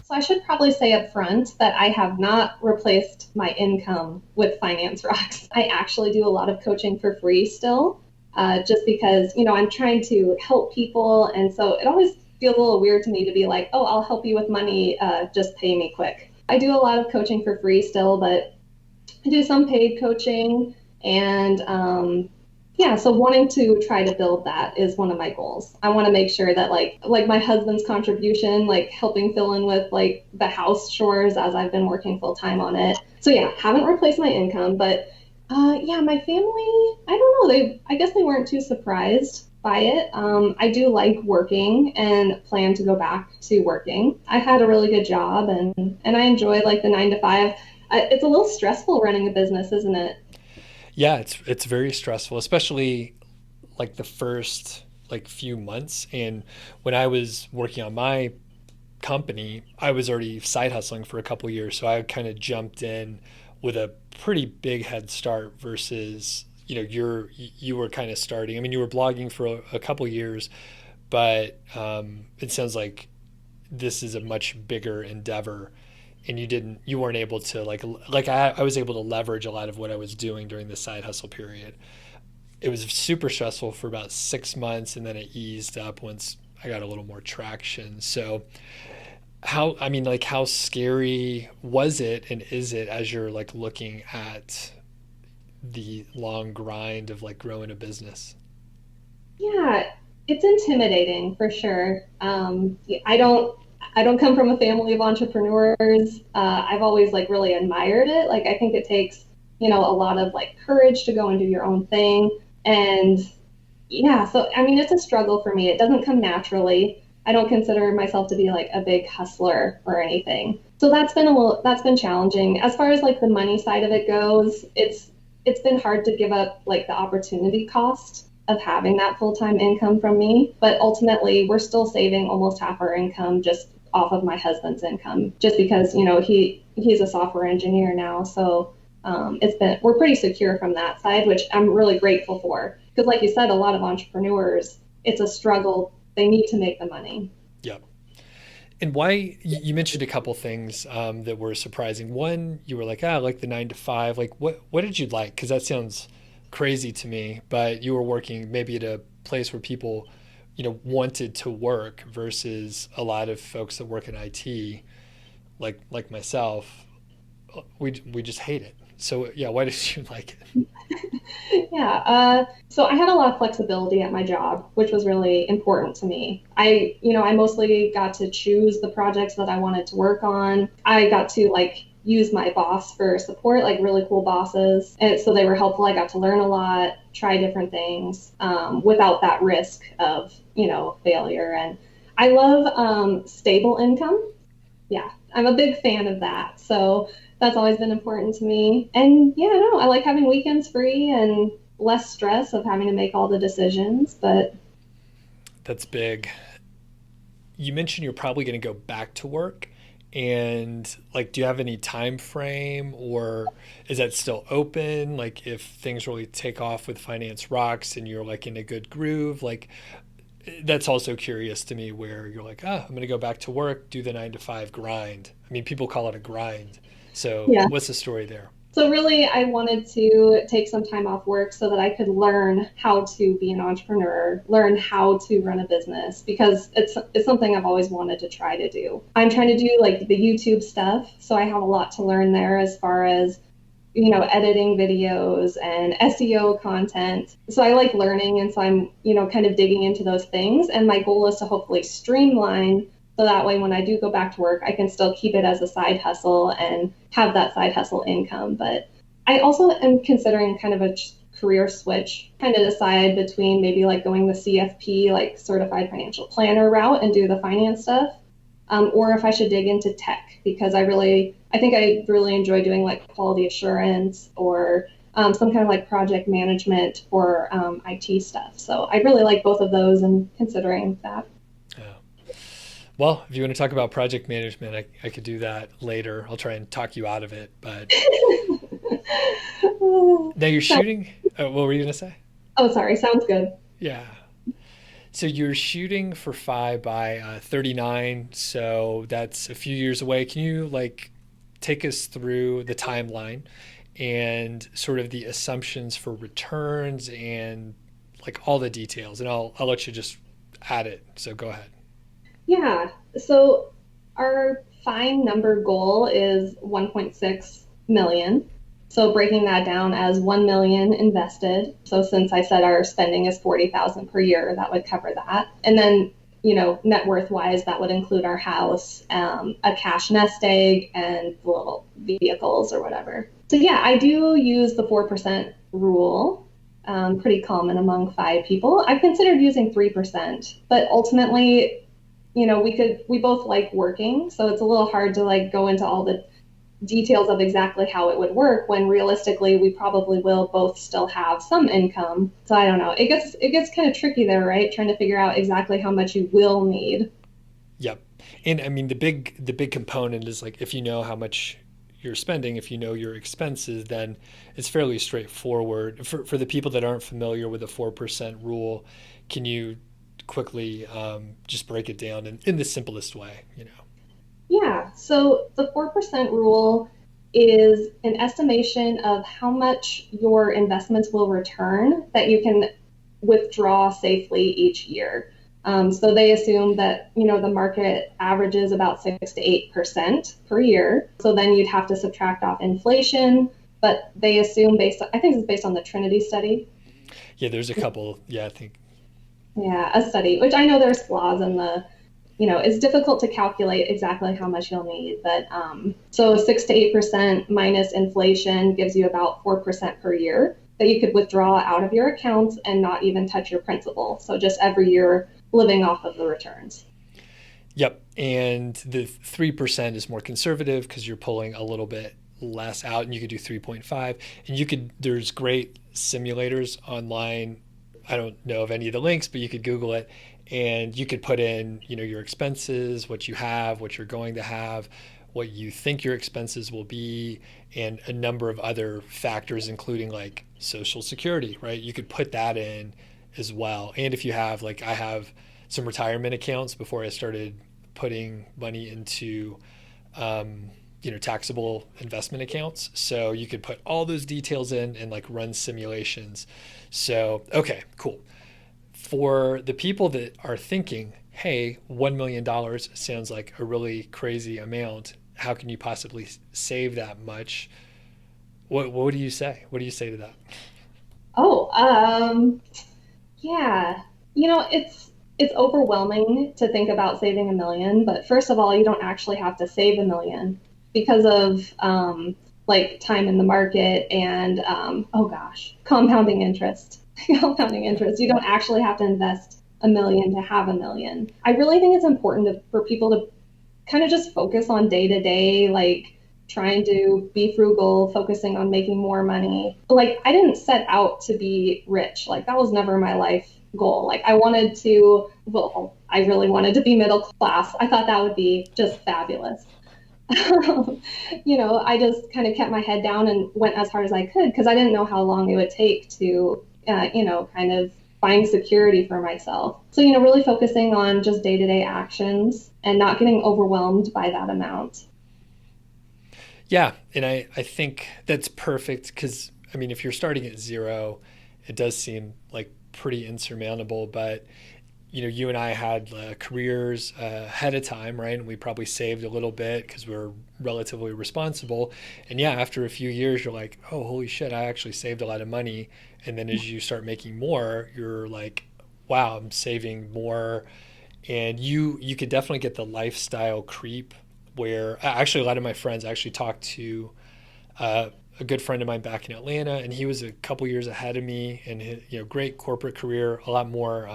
So I should probably say up front that I have not replaced my income with FinanceRox. I actually do a lot of coaching for free still, just because, I'm trying to help people. And so it always feels a little weird to me to be like, oh, I'll help you with money, just pay me quick. I do a lot of coaching for free still, but I do some paid coaching. And yeah, so wanting to try to build that is one of my goals. I want to make sure that like my husband's contribution, like helping fill in with like the house chores as I've been working full time on it. So yeah, haven't replaced my income, but yeah, my family, I don't know, I guess they weren't too surprised by it. I do like working and plan to go back to working. I had a really good job and I enjoy like the 9 to 5. It's a little stressful running a business, isn't it? Yeah, it's very stressful, especially like the first like few months. And when I was working on my company, I was already side hustling for a couple years, so I kind of jumped in with a pretty big head start versus you were kind of starting. I mean, you were blogging for a couple years, but it sounds like this is a much bigger endeavor, and you weren't able to I was able to leverage a lot of what I was doing during the side hustle period. It was super stressful for about 6 months, and then it eased up once I got a little more traction. So how scary was it and is it as you're like looking at the long grind of like growing a business? Yeah, it's intimidating for sure. Yeah, I don't come from a family of entrepreneurs. I've always like really admired it. Like I think it takes, a lot of like courage to go and do your own thing. And yeah, so I mean it's a struggle for me. It doesn't come naturally. I don't consider myself to be like a big hustler or anything. So that's been challenging. As far as like the money side of it goes, it's been hard to give up like the opportunity cost of having that full-time income from me, but ultimately we're still saving almost half our income just off of my husband's income just because, he's a software engineer now. So we're pretty secure from that side, which I'm really grateful for. Because like you said, a lot of entrepreneurs, it's a struggle. They need to make the money. Yep. And why you mentioned a couple things that were surprising. One, you were like, I like the 9 to 5. Like, what did you like? Because that sounds crazy to me. But you were working maybe at a place where people, wanted to work versus a lot of folks that work in IT, like myself. We just hate it. So yeah, why did you like it? Yeah. So I had a lot of flexibility at my job, which was really important to me. I mostly got to choose the projects that I wanted to work on. I got to like use my boss for support, like really cool bosses. And so they were helpful. I got to learn a lot, try different things, without that risk of, failure. And I love, stable income. Yeah, I'm a big fan of that. So that's always been important to me. And yeah, no, I like having weekends free and less stress of having to make all the decisions. But That's big. You mentioned you're probably going to go back to work, and like, do you have any time frame, or is that still open? Like, if things really take off with Finance Rocks and you're like in a good groove, like that's also curious to me where you're like, I'm going to go back to work, do the 9 to 5 grind. I mean, people call it a grind. So yeah, what's the story there? so really, I wanted to take some time off work so that I could learn how to be an entrepreneur, learn how to run a business because it's something I've always wanted to try to do. I'm trying to do like the YouTube stuff, so I have a lot to learn there as far as editing videos and SEO content. So I like learning, and so I'm kind of digging into those things. And my goal is to hopefully streamline so that way when I do go back to work, I can still keep it as a side hustle and have that side hustle income. But I also am considering kind of a career switch, kind of decide between maybe like going the CFP, like certified financial planner route and do the finance stuff, or if I should dig into tech because I think I really enjoy doing like quality assurance or some kind of like project management for IT stuff. So I really like both of those and considering that. Yeah. Well, if you want to talk about project management, I could do that later. I'll try and talk you out of it. But now you're So, shooting. What were you going to say? oh, sorry, sounds good. Yeah. So you're shooting for 5 by 39, so that's a few years away. Can you like take us through the timeline and sort of the assumptions for returns and like all the details? And I'll let you just add it. So go ahead. Yeah. So our fine number goal is 1.6 million. So breaking that down as 1 million invested. So since I said our spending is 40,000 per year, that would cover that. And then, net worth wise, that would include our house, a cash nest egg, and the little vehicles or whatever. So yeah, I do use the 4% rule. Pretty common among five people. I've considered using 3%, but ultimately, we both like working, so it's a little hard to like go into all the details of exactly how it would work when realistically we probably will both still have some income. So I don't know. It gets kind of tricky there, right? Trying to figure out exactly how much you will need. Yep. And I mean the big component is like if you know how much you're spending, if you know your expenses, then it's fairly straightforward. For the people that aren't familiar with the 4% rule, can you quickly just break it down in the simplest way, you know? Yeah. So the 4% rule is an estimation of how much your investments will return that you can withdraw safely each year. So they assume that the market averages about 6 to 8% per year. So then you'd have to subtract off inflation, but they assume I think it's based on the Trinity study. Yeah, there's a couple. Yeah, I think. Yeah, a study, which I know there's flaws in it's difficult to calculate exactly how much you'll need, but so 6 to 8% minus inflation gives you about 4% per year that you could withdraw out of your accounts and not even touch your principal. So just every year living off of the returns. Yep. And the 3% is more conservative because you're pulling a little bit less out, and you could do 3.5. And there's great simulators online. I don't know of any of the links, but you could Google it and you could put in, your expenses, what you have, what you're going to have, what you think your expenses will be, and a number of other factors, including like Social Security, right? You could put that in as well. And if you have, like, I have some retirement accounts before I started putting money into, taxable investment accounts. So you could put all those details in and like run simulations. So, okay, cool. For the people that are thinking, hey, $1 million sounds like a really crazy amount. How can you possibly save that much? What do you say? What do you say to that? Oh, yeah. It's overwhelming to think about saving 1 million, but first of all, you don't actually have to save 1 million because of like time in the market and oh gosh, compounding interest. Compounding interest. You don't actually have to invest 1 million to have 1 million. I really think it's important for people to kind of just focus on day to day, like trying to be frugal, focusing on making more money. Like, I didn't set out to be rich. Like, that was never my life goal. Like, I really wanted to be middle class. I thought that would be just fabulous. I just kind of kept my head down and went as hard as I could because I didn't know how long it would take to, kind of find security for myself. So, really focusing on just day to day actions and not getting overwhelmed by that amount. Yeah, and I think that's perfect because, I mean, if you're starting at zero, it does seem like pretty insurmountable. But, you and I had careers ahead of time, right? And we probably saved a little bit because we're relatively responsible. And yeah, after a few years, you're like, oh, holy shit, I actually saved a lot of money. And then as you start making more, you're like, wow, I'm saving more. And you could definitely get the lifestyle creep where actually a lot of my friends actually talked to uh, a good friend of mine back in Atlanta, and he was a couple years ahead of me, and his, great corporate career, a lot more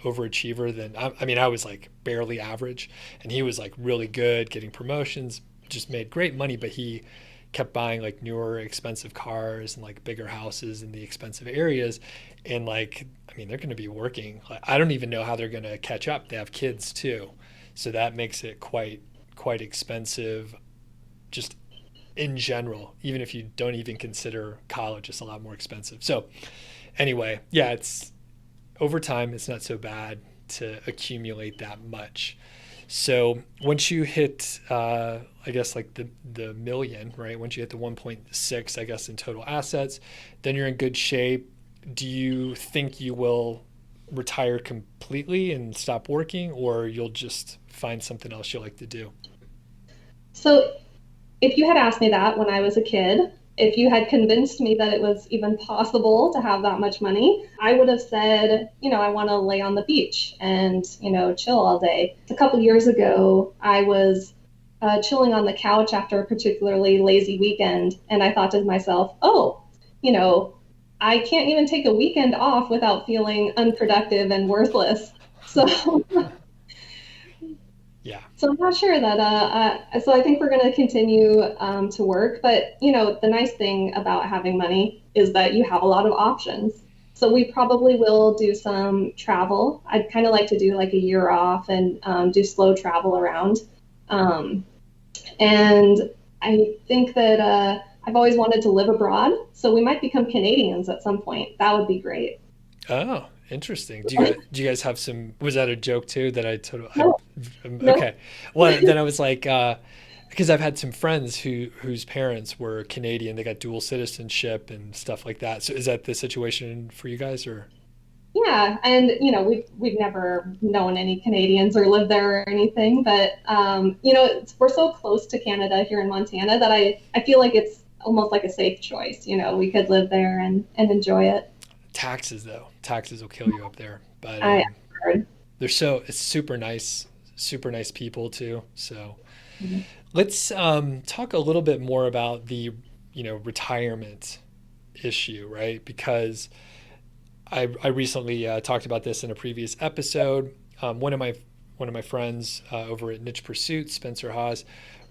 overachiever than I mean, I was like barely average, and he was like really good, getting promotions, just made great money, but he kept buying like newer expensive cars and like bigger houses in the expensive areas, and like I mean they're going to be working. Like, I don't even know how they're going to catch up. They have kids too, so that makes it quite expensive just in general. Even if you don't even consider college, it's a lot more expensive. So anyway, yeah, it's over time, it's not so bad to accumulate that much. So once you hit, I guess like the million, right? Once you hit the 1.6, I guess in total assets, then you're in good shape. Do you think you will retire completely and stop working, or you'll just find something else you like to do? So if you had asked me that when I was a kid, if you had convinced me that it was even possible to have that much money, I would have said, I want to lay on the beach and, chill all day. A couple years ago, I was chilling on the couch after a particularly lazy weekend, and I thought to myself, oh, you know, I can't even take a weekend off without feeling unproductive and worthless. So Yeah. So I'm not sure that. So I think we're going to continue to work, but the nice thing about having money is that you have a lot of options. So we probably will do some travel. I'd kind of like to do like a year off and do slow travel around. Um, and I think that I've always wanted to live abroad, so we might become Canadians at some point. That would be great. Oh, interesting. Do you guys have some? Was that a joke too? That I totally. No, no. Okay. Well, then I was like, because I've had some friends whose parents were Canadian. They got dual citizenship and stuff like that. So is that the situation for you guys, or? Yeah, and we've never known any Canadians or lived there or anything, but we're so close to Canada here in Montana that I feel like it's almost like a safe choice. We could live there and enjoy it. Taxes though, taxes will kill you up there. But I heard. it's super nice people too. So Mhm. let's talk a little bit more about the retirement issue, right? Because I recently talked about this in a previous episode. One of my friends over at Niche Pursuit, Spencer Haas,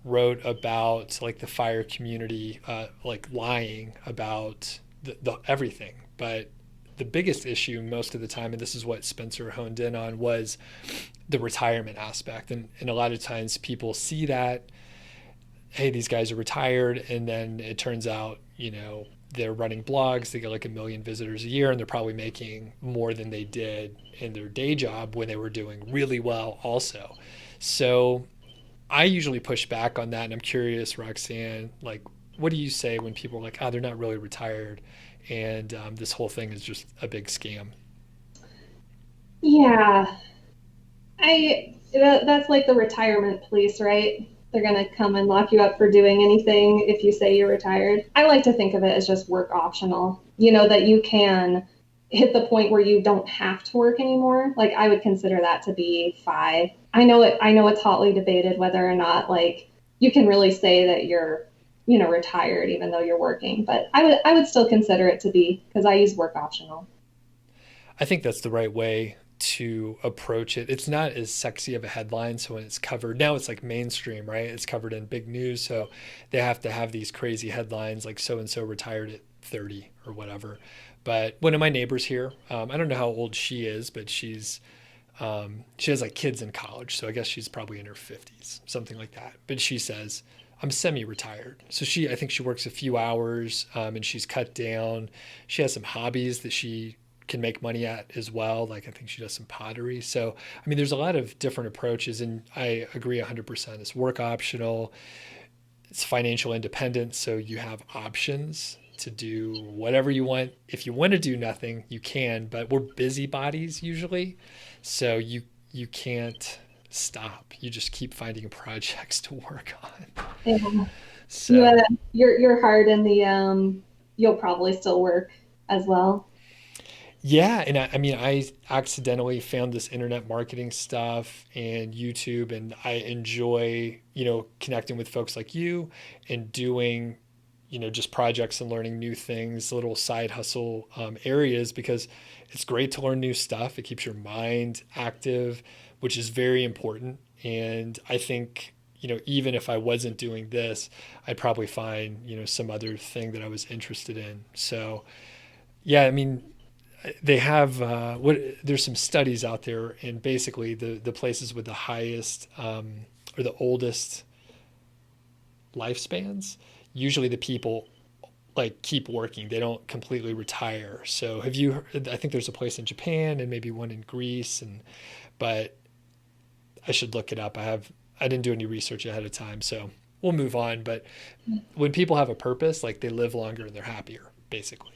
wrote about like the fire community, like lying about the everything. But the biggest issue most of the time, and this is what Spencer honed in on, was the retirement aspect. And a lot of times people see that, hey, these guys are retired, and then it turns out, they're running blogs, they get like 1 million visitors a year, and they're probably making more than they did in their day job when they were doing really well also. So I usually push back on that, and I'm curious, Roxanne, like, what do you say when people are like, they're not really retired, and this whole thing is just a big scam? Yeah, that's like the retirement police, right? They're gonna come and lock you up for doing anything if you say you're retired. I like to think of it as just work optional. That you can hit the point where you don't have to work anymore. Like I would consider that to be five. I know it's hotly debated whether or not like you can really say that you're retired even though you're working, but I would still consider it to be because I use work optional. I think that's the right way to approach it. It's not as sexy of a headline. So when it's covered, now it's like mainstream, right? It's covered in big news. So they have to have these crazy headlines like so and so retired at 30 or whatever. But one of my neighbors here, I don't know how old she is, but she has like kids in college. So I guess she's probably in her 50s, something like that. But she says, I'm semi-retired. So I think she works a few hours, and she's cut down. She has some hobbies that she can make money at as well. Like I think she does some pottery. So, I mean, there's a lot of different approaches, and I agree 100%. It's work optional, it's financial independence. So you have options to do whatever you want. If you want to do nothing, you can, but we're busybodies usually. So you can't stop. You just keep finding projects to work on. Yeah. You So you're hard in the you'll probably still work as well. yeah, and I mean, I accidentally found this internet marketing stuff and YouTube, and I enjoy, connecting with folks like you and doing, just projects and learning new things, little side hustle areas, because it's great to learn new stuff. It keeps your mind active, which is very important. And I think, even if I wasn't doing this, I'd probably find, some other thing that I was interested in. So, yeah, I mean, they have there's some studies out there, and basically the places with the highest or the oldest lifespans, usually the people like keep working. They don't completely retire. So have you I think there's a place in Japan and maybe one in Greece, and but I should look it up. I didn't do any research ahead of time, so we'll move on. But when people have a purpose, like they live longer and they're happier, basically.